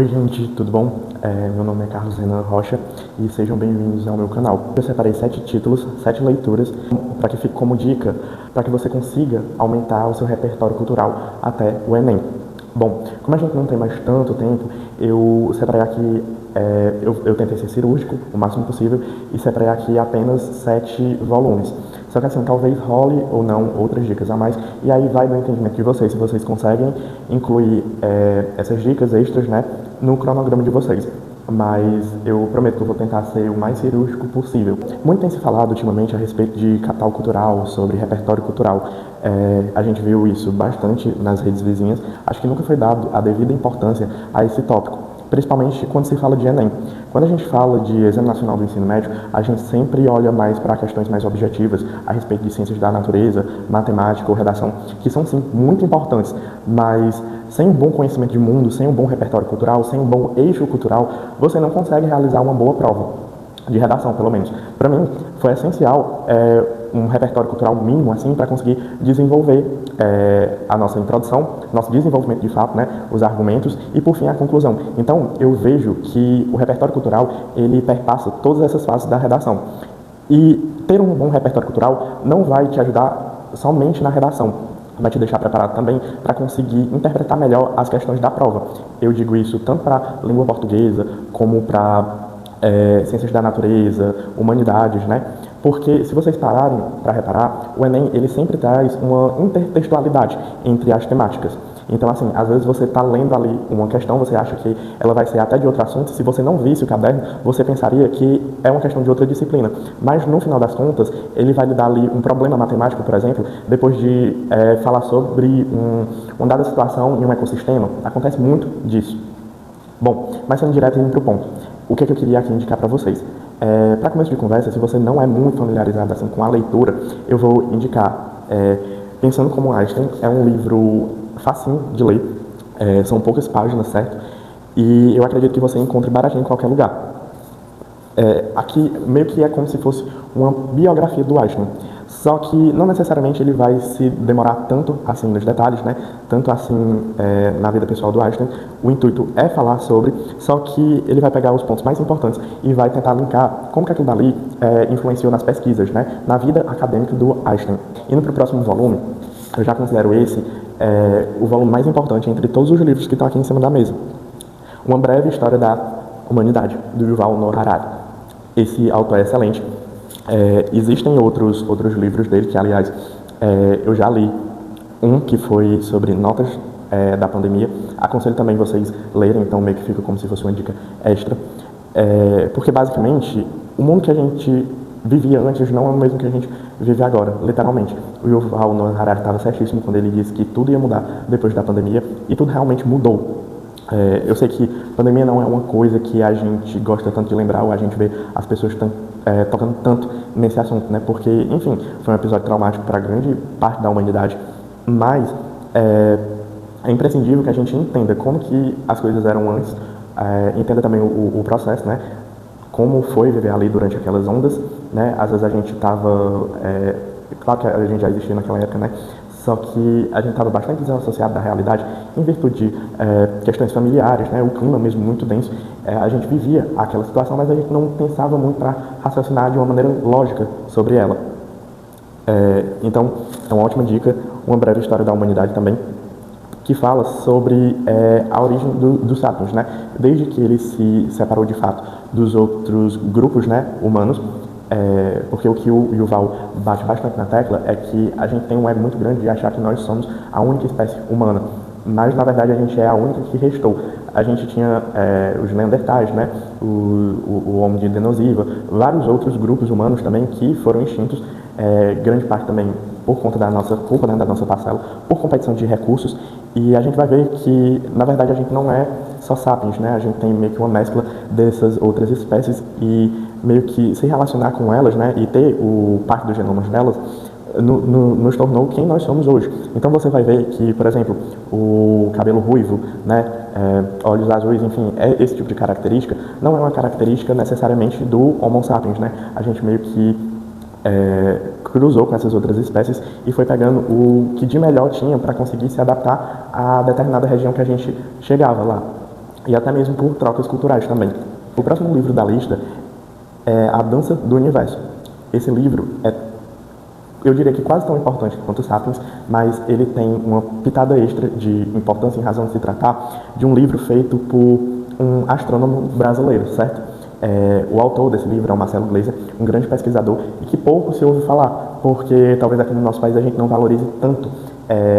Oi gente, tudo bom? Meu nome é Carlos Renan Rocha e sejam bem-vindos ao meu canal. Eu separei 7 títulos, 7 leituras, para que fique como dica, para que você consiga aumentar o seu repertório cultural até o Enem. Bom, como a gente não tem mais tanto tempo, eu separei aqui, eu tentei ser cirúrgico o máximo possível e separei aqui apenas 7 volumes. Só que assim, talvez role ou não outras dicas a mais, e aí vai do entendimento de vocês, se vocês conseguem incluir essas dicas extras, né, no cronograma de vocês. Mas eu prometo que eu vou tentar ser o mais cirúrgico possível. Muito tem se falado ultimamente a respeito de capital cultural, sobre repertório cultural. A gente viu isso bastante nas redes vizinhas. Acho que nunca foi dado a devida importância a esse tópico, principalmente quando se fala de Enem. Quando a gente fala de Exame Nacional do Ensino Médio, a gente sempre olha mais para questões mais objetivas, a respeito de ciências da natureza, matemática ou redação, que são sim muito importantes, mas sem um bom conhecimento de mundo, sem um bom repertório cultural, sem um bom eixo cultural, você não consegue realizar uma boa prova, de redação pelo menos. Para mim, foi essencial um repertório cultural mínimo assim para conseguir desenvolver a nossa introdução, nosso desenvolvimento de fato, né, os argumentos e por fim a conclusão. Então eu vejo que o repertório cultural ele perpassa todas essas fases da redação e ter um bom repertório cultural não vai te ajudar somente na redação, vai te deixar preparado também para conseguir interpretar melhor as questões da prova. Eu digo isso tanto para língua portuguesa como para ciências da natureza, humanidades, né? Porque se vocês pararem para reparar, o Enem ele sempre traz uma intertextualidade entre as temáticas. Então, assim, às vezes você está lendo ali uma questão, você acha que ela vai ser até de outro assunto, se você não visse o caderno, você pensaria que é uma questão de outra disciplina. Mas, no final das contas, ele vai lhe dar ali um problema matemático, por exemplo, depois de falar sobre uma dada situação em um ecossistema. Acontece muito disso. Bom, mas sendo direto e indo para o ponto. O que eu queria aqui indicar para vocês? Para começo de conversa, se você não é muito familiarizado assim, com a leitura, eu vou indicar Pensando como Einstein. É um livro facinho de ler, são poucas páginas, certo? E eu acredito que você encontre baratinho em qualquer lugar. Aqui meio que é como se fosse uma biografia do Einstein, só que não necessariamente ele vai se demorar tanto assim nos detalhes, né? Tanto assim na vida pessoal do Einstein. O intuito é falar sobre, só que ele vai pegar os pontos mais importantes e vai tentar linkar como que aquilo dali influenciou nas pesquisas, né? Na vida acadêmica do Einstein. Indo para o próximo volume, eu já considero esse o volume mais importante entre todos os livros que estão aqui em cima da mesa. Uma breve história da humanidade, do Yuval Noah Harari. Esse autor é excelente. Existem outros livros dele, que aliás eu já li um que foi sobre notas da pandemia. Aconselho também vocês lerem, então meio que fica como se fosse uma dica extra. Porque basicamente o mundo que a gente vivia antes não é o mesmo que a gente vive agora, literalmente. O Yuval Noah Harari estava certíssimo quando ele disse que tudo ia mudar depois da pandemia, e tudo realmente mudou. Eu sei que pandemia não é uma coisa que a gente gosta tanto de lembrar, ou a gente vê as pessoas tocando tanto nesse assunto, né? Porque, enfim, foi um episódio traumático para grande parte da humanidade, mas é imprescindível que a gente entenda como que as coisas eram antes, entenda também o processo, né? Como foi viver ali durante aquelas ondas, né? Às vezes a gente estava, claro que a gente já existia naquela época, né? Só que a gente estava bastante desassociado da realidade em virtude de questões familiares, né? O clima mesmo muito denso. A gente vivia aquela situação, mas a gente não pensava muito para raciocinar de uma maneira lógica sobre ela. Então, é uma ótima dica, uma breve história da humanidade também, que fala sobre a origem dos sapiens, né? Desde que ele se separou de fato dos outros grupos, né, humanos. Porque o que o Yuval bate bastante na tecla é que a gente tem um ego muito grande de achar que nós somos a única espécie humana, mas na verdade a gente é a única que restou. A gente tinha os Neandertais, né? o Homo de Denosíva, vários outros grupos humanos também que foram extintos, grande parte também por conta da nossa culpa, né, da nossa parcela, por competição de recursos. E a gente vai ver que, na verdade, a gente não é só sapiens, né? A gente tem meio que uma mescla dessas outras espécies e meio que se relacionar com elas, né, e ter parte dos genomas delas, nos tornou quem nós somos hoje. Então você vai ver que, por exemplo, o cabelo ruivo, né, olhos azuis, enfim, esse tipo de característica não é uma característica necessariamente do Homo sapiens, né? A gente meio que cruzou com essas outras espécies e foi pegando o que de melhor tinha para conseguir se adaptar a determinada região que a gente chegava lá. e até mesmo por trocas culturais também. O próximo livro da lista é A Dança do Universo. Esse livro é, eu diria que quase tão importante quanto o Sapiens, mas ele tem uma pitada extra de importância em razão de se tratar de um livro feito por um astrônomo brasileiro, certo? O autor desse livro é o Marcelo Gleiser, um grande pesquisador e que pouco se ouve falar, porque talvez aqui no nosso país a gente não valorize tanto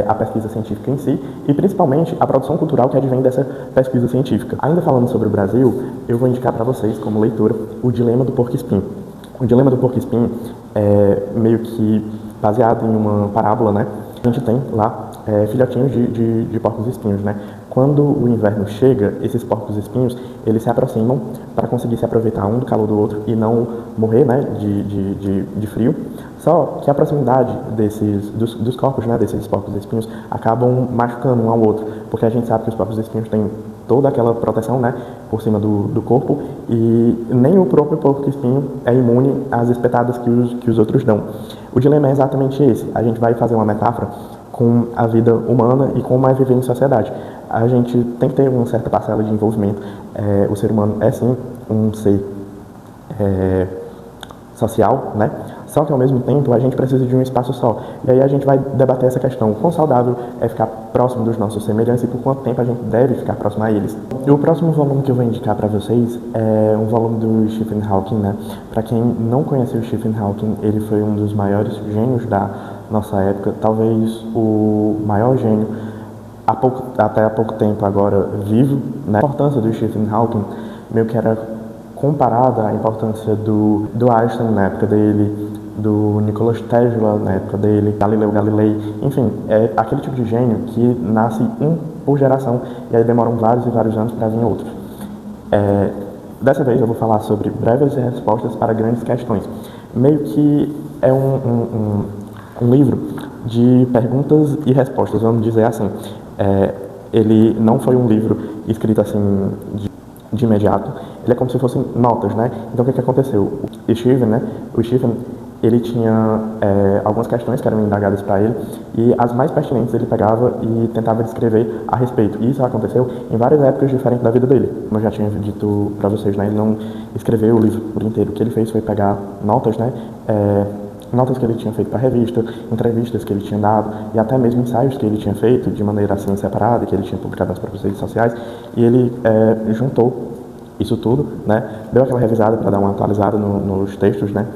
a pesquisa científica em si e principalmente a produção cultural que advém dessa pesquisa científica. Ainda falando sobre o Brasil, eu vou indicar para vocês, como leitura, O Dilema do Porco-Espinho. O Dilema do Porco-Espinho é meio que baseado em uma parábola, né? A gente tem lá filhotinhos de porcos-espinhos, né? Quando o inverno chega, esses porcos-espinhos, eles se aproximam para conseguir se aproveitar um do calor do outro e não morrer, né, de frio. Só que a proximidade dos corpos, né, desses porcos-espinhos, acabam machucando um ao outro, porque a gente sabe que os porcos-espinhos têm toda aquela proteção, né, por cima do corpo, e nem o próprio porco-espinho é imune às espetadas que os outros dão. O dilema é exatamente esse. A gente vai fazer uma metáfora com a vida humana e como é viver em sociedade. A gente tem que ter uma certa parcela de envolvimento. O ser humano é sim um ser social, né? Só que ao mesmo tempo a gente precisa de um espaço só. E aí a gente vai debater essa questão. Quão saudável é ficar próximo dos nossos semelhantes e por quanto tempo a gente deve ficar próximo a eles. E o próximo volume que eu vou indicar para vocês é um volume do Stephen Hawking, né? Para quem não conheceu o Stephen Hawking, ele foi um dos maiores gênios da nossa época, talvez o maior gênio até há pouco tempo agora vivo, né? A importância do Stephen Hawking meio que era comparada à importância do Einstein na época dele, do Nikola Tesla na época dele, Galileu Galilei, enfim, é aquele tipo de gênio que nasce um por geração e aí demoram vários e vários anos para vir outros. Dessa vez eu vou falar sobre breves respostas para grandes questões. Meio que é um livro de perguntas e respostas, vamos dizer assim. Ele não foi um livro escrito assim de imediato, ele é como se fossem notas, né? Então o que aconteceu? O Stephen, ele tinha algumas questões que eram indagadas para ele e as mais pertinentes ele pegava e tentava descrever a respeito. E isso aconteceu em várias épocas diferentes da vida dele. Como eu já tinha dito para vocês, né? Ele não escreveu o livro por inteiro. O que ele fez foi pegar notas, né? Notas que ele tinha feito para a revista, entrevistas que ele tinha dado e até mesmo ensaios que ele tinha feito de maneira assim separada, que ele tinha publicado nas próprias redes sociais, e ele juntou isso tudo, né, deu aquela revisada para dar uma atualizada nos textos, né,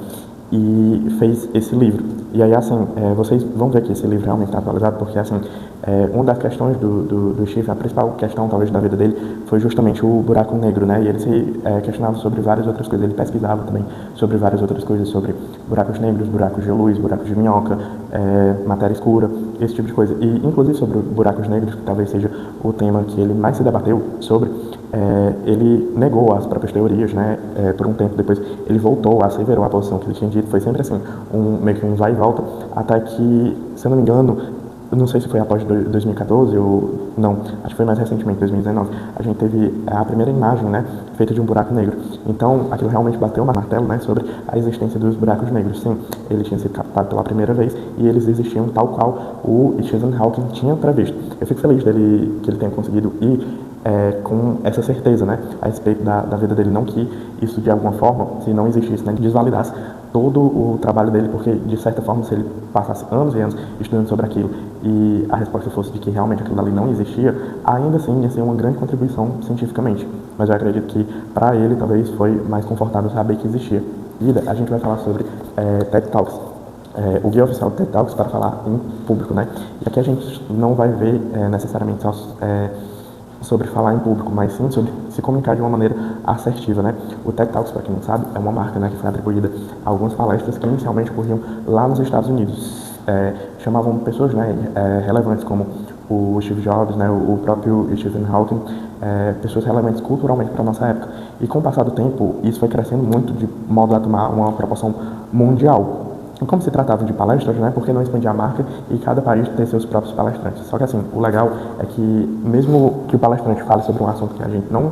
e fez esse livro. E aí, assim, vocês vão ver que esse livro realmente está atualizado, porque, assim, uma das questões do Steve, a principal questão, talvez, da vida dele, foi justamente o buraco negro, né? E ele se questionava sobre várias outras coisas. Ele pesquisava também sobre várias outras coisas, sobre buracos negros, buracos de luz, buracos de minhoca, matéria escura, esse tipo de coisa. E, inclusive, sobre buracos negros, que talvez seja o tema que ele mais se debateu sobre, ele negou as próprias teorias, né? Por um tempo depois ele voltou, asseverou a posição que ele tinha dito. Foi sempre assim, meio que um vai e volta, até que, se eu não me engano, eu não sei se foi após 2014 ou não, acho que foi mais recentemente, 2019, a gente teve a primeira imagem, né, feita de um buraco negro. Então aquilo realmente bateu o martelo, né, sobre a existência dos buracos negros. Sim, ele tinha sido captado pela primeira vez e eles existiam tal qual o Stephen Hawking tinha previsto. Eu fico feliz que ele tenha conseguido ir com essa certeza, né, a respeito da vida dele, não que isso de alguma forma, se não existisse, né, desvalidasse todo o trabalho dele, porque de certa forma, se ele passasse anos e anos estudando sobre aquilo e a resposta fosse de que realmente aquilo ali não existia, ainda assim ia ser uma grande contribuição cientificamente. Mas eu acredito que para ele talvez foi mais confortável saber que existia. A gente vai falar sobre TED Talks. O guia oficial do TED Talks para falar em público, né? E aqui a gente não vai ver necessariamente só sobre falar em público, mas sim sobre se comunicar de uma maneira assertiva, né? O TED Talks, para quem não sabe, é uma marca, né, que foi atribuída a algumas palestras que inicialmente ocorriam lá nos Estados Unidos. Chamavam pessoas, né, relevantes como o Steve Jobs, né, o próprio Stephen Hawking, pessoas relevantes culturalmente para a nossa época. E com o passar do tempo, isso foi crescendo muito de modo a tomar uma proporção mundial. E como se tratava de palestras, né, por que não expandir a marca e cada país ter seus próprios palestrantes? Só que assim, o legal é que mesmo que o palestrante fale sobre um assunto que a gente não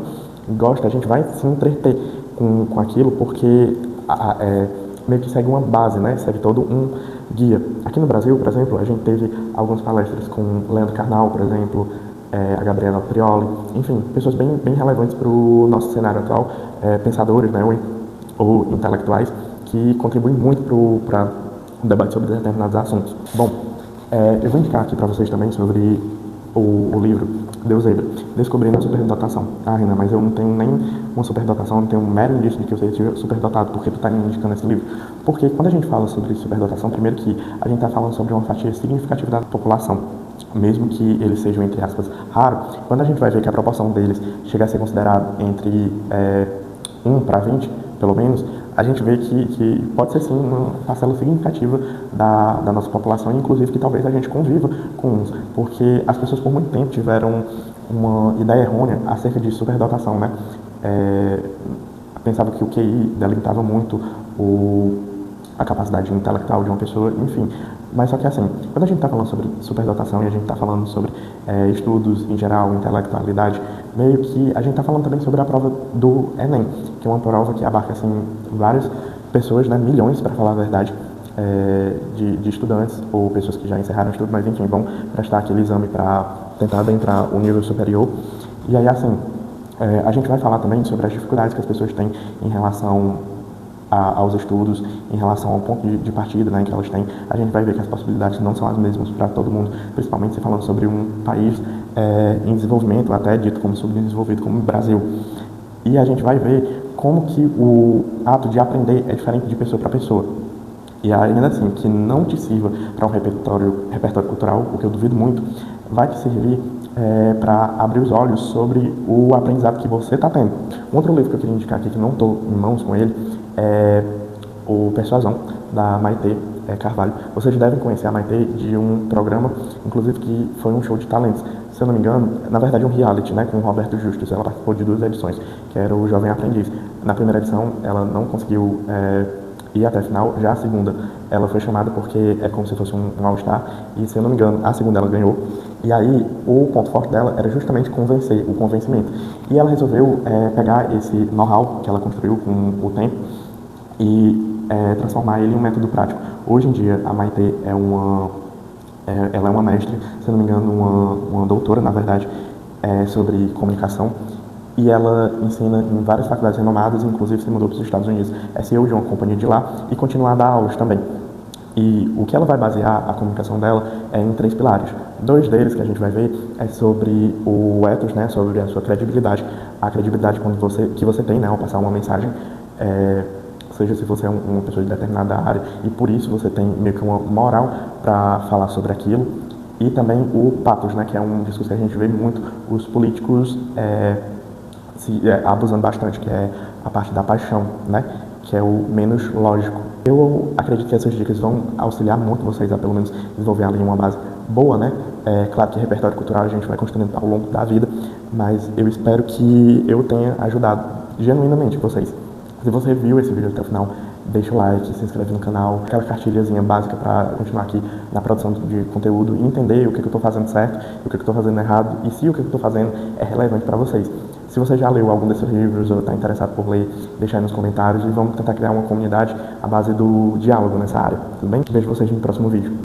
gosta, a gente vai se entreter com aquilo, porque meio que segue uma base, né, segue todo um guia. Aqui no Brasil, por exemplo, a gente teve algumas palestras com Leandro Carnal, por exemplo, a Gabriela Prioli, enfim, pessoas bem relevantes para o nosso cenário atual, pensadores, né, ou intelectuais, que contribuem muito para o debate sobre determinados assuntos. Bom, eu vou indicar aqui para vocês também sobre o livro Deus Zebra, Descobrindo a Superdotação. Ah, Renan, mas eu não tenho nem uma superdotação, não tenho um mero indício de que eu seja superdotado, porque tu está me indicando esse livro. Porque quando a gente fala sobre superdotação, primeiro que a gente está falando sobre uma fatia significativa da população, mesmo que eles sejam, entre aspas, raros. Quando a gente vai ver que a proporção deles chega a ser considerada entre 1 para 20, pelo menos, a gente vê que pode ser sim uma parcela significativa da nossa população, inclusive que talvez a gente conviva com uns, porque as pessoas por muito tempo tiveram uma ideia errônea acerca de superdotação, né? Pensava que o QI delimitava muito a capacidade intelectual de uma pessoa, enfim. Mas só que assim, quando a gente está falando sobre superdotação e a gente está falando sobre estudos em geral, intelectualidade, meio que a gente está falando também sobre a prova do Enem, que é uma prova que abarca assim, várias pessoas, né, milhões, para falar a verdade, de estudantes ou pessoas que já encerraram o estudo, mas enfim, vão prestar aquele exame para tentar adentrar o nível superior. E aí assim, a gente vai falar também sobre as dificuldades que as pessoas têm em relação aos estudos, em relação ao ponto de partida, né, que elas têm. A gente vai ver que as possibilidades não são as mesmas para todo mundo, principalmente se falando sobre um país em desenvolvimento, até dito como subdesenvolvido, como o Brasil. E a gente vai ver como que o ato de aprender é diferente de pessoa para pessoa. E ainda assim, que não te sirva para um repertório cultural, o que eu duvido muito, vai te servir para abrir os olhos sobre o aprendizado que você está tendo. Um outro livro que eu queria indicar aqui, que não estou em mãos com ele, é o Persuasão, da Maitê Carvalho. Vocês devem conhecer a Maitê de um programa, inclusive que foi um show de talentos. Se eu não me engano, na verdade um reality, né, com o Roberto Justus. Ela participou de 2 edições, que era o Jovem Aprendiz. Na primeira edição, ela não conseguiu ir até a final. Já a segunda, ela foi chamada porque é como se fosse um All-Star. E, se eu não me engano, a segunda ela ganhou. E aí, o ponto forte dela era justamente convencer, o convencimento. E ela resolveu pegar esse know-how que ela construiu com o tempo e transformar ele em um método prático. Hoje em dia, a Maitê ela é uma mestre, se não me engano, uma doutora, na verdade, sobre comunicação. E ela ensina em várias faculdades renomadas, inclusive se mudou para os Estados Unidos, é CEO de uma companhia de lá, e continua a dar aulas também. E o que ela vai basear a comunicação dela é em 3 pilares. 2 deles que a gente vai ver é sobre o ethos, né, sobre a sua credibilidade. A credibilidade que você tem, né, ao passar uma mensagem, seja se você é uma pessoa de determinada área, e por isso você tem meio que uma moral para falar sobre aquilo. E também o pathos, né, que é um discurso que a gente vê muito os políticos abusando bastante, que é a parte da paixão, né, que é o menos lógico. Eu acredito que essas dicas vão auxiliar muito vocês a pelo menos desenvolver ali uma base boa, né? Claro que repertório cultural a gente vai construindo ao longo da vida, mas eu espero que eu tenha ajudado genuinamente vocês. Se você viu esse vídeo até o final, deixa o like, se inscreve no canal, aquela cartilhazinha básica para continuar aqui na produção de conteúdo e entender o que eu estou fazendo certo, o que eu estou fazendo errado e se o que eu estou fazendo é relevante para vocês. Se você já leu algum desses livros ou está interessado por ler, deixa aí nos comentários e vamos tentar criar uma comunidade à base do diálogo nessa área, tudo bem? Vejo vocês no próximo vídeo.